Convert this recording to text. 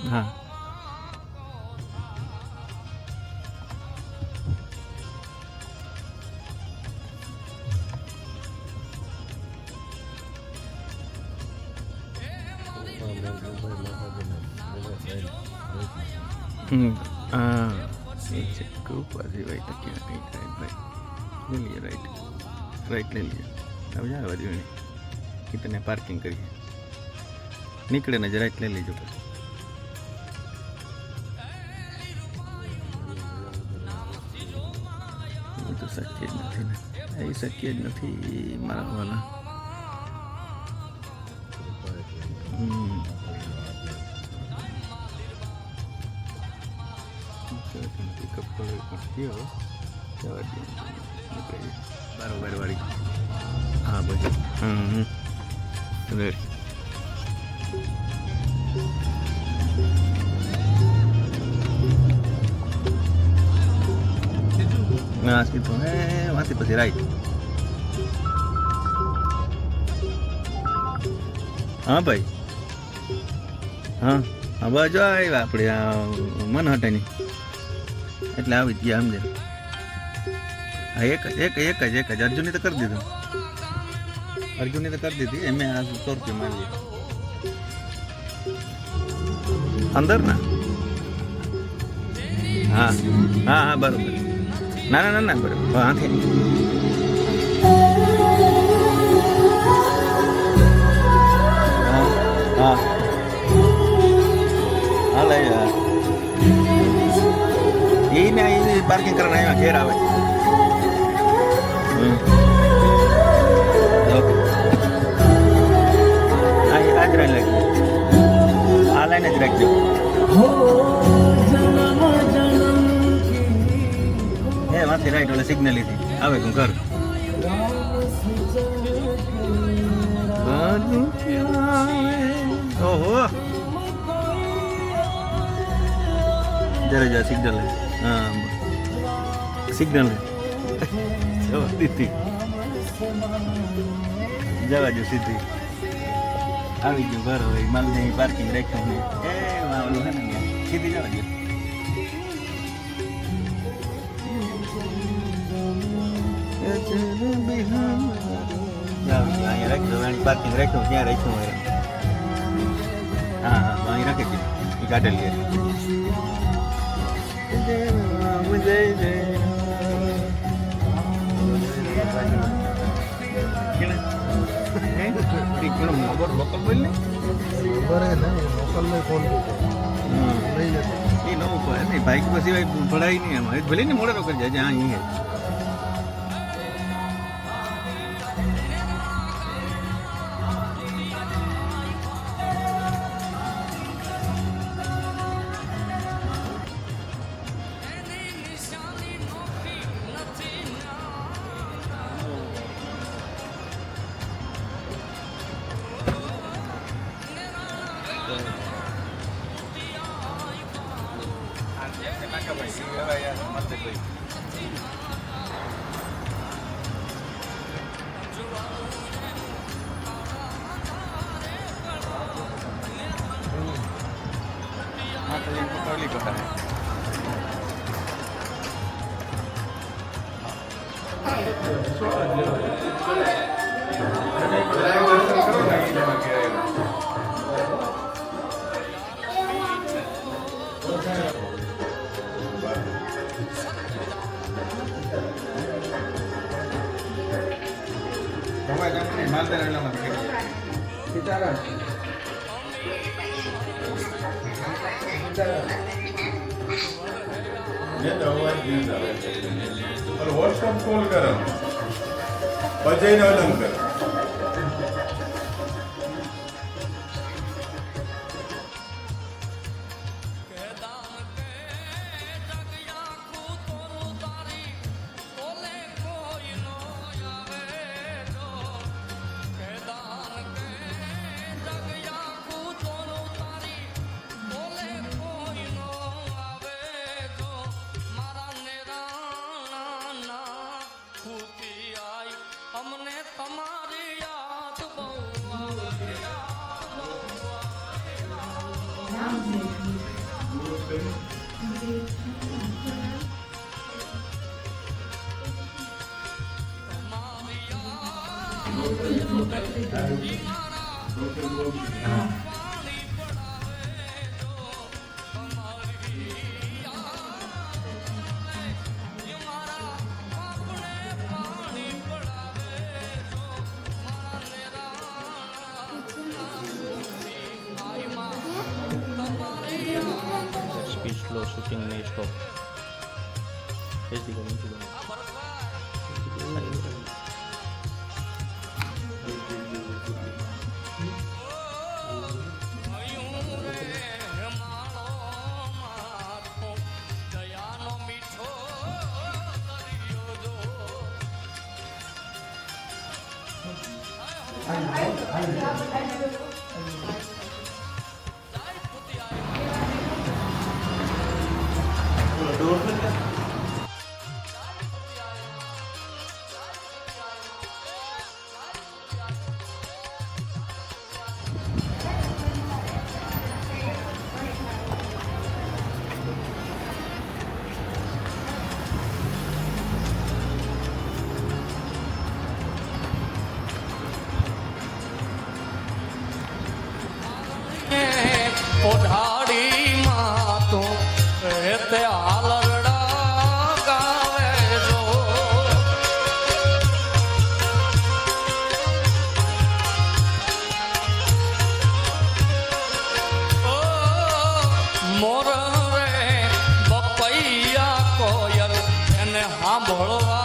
હા ऊपर से भाई तक क्या कहीं राइट भाई ले लिए राइट ले लिए अब जा बाजू में कितने पार्किंग करिए નીકળે ને જરા એટલે લેજો પછી તો શક્ય જ નથી ને એ શક્ય જ નથી મારા વાલા પિકઅપ પણ થયો બરોબર વાળી હા બધું રેડી ના સીધું હે વાંથી પછી રાઈટ હા ભાઈ હા હા બાજુ આવ્યા આપણે આ મનહટાની એટલે આવી જ ગયા સમજે હા એક જ અર્જુનની તો કરી દીધું અર્જુનની તો કરી દીધી એમ આ 100 રૂપિયા મારી અંદર ના હા હા હા બરોબર ના બરોબર હાથી હા હા લઈ એને પાર્કિંગ કરવાના આવ્યા ઘેર આવે ઓકે આ જ લાઈન લાગી આ લાઈન જ રાખજો હે માંથી રાઈટ ઓલા સિગ્નલ લીધી આવે તું કર ઓહો જરા જા સિગ્નલ હા સિગ્નલ દીધી જવા જો સીધી આવી ગયું ઘર હોય માલને પાર્કિંગ રાખ્યું ને એ ઓલું હે ને સીધી જવા દો અહીંયા રાખજો પાર્કિંગ રાખ્યું ત્યાં રાખ્યું હોય હા હા અહીં રાખે છે એ કાઢેલી બાઈક પછી પડાય નહીં એમાં ભલે ને મોડે રોકડ જાય હા અહીં વોટ્સઅપ કોલ કરો પછી અલગ કરો અમને તમારા સ્પીડ સ્લો શૂટિંગ નહીં સ્ટોપ ઓઢાડીમાં તો તે હાલરડા ગાવે જો મોર રે બપૈયા કોયલ એને સાંભળવા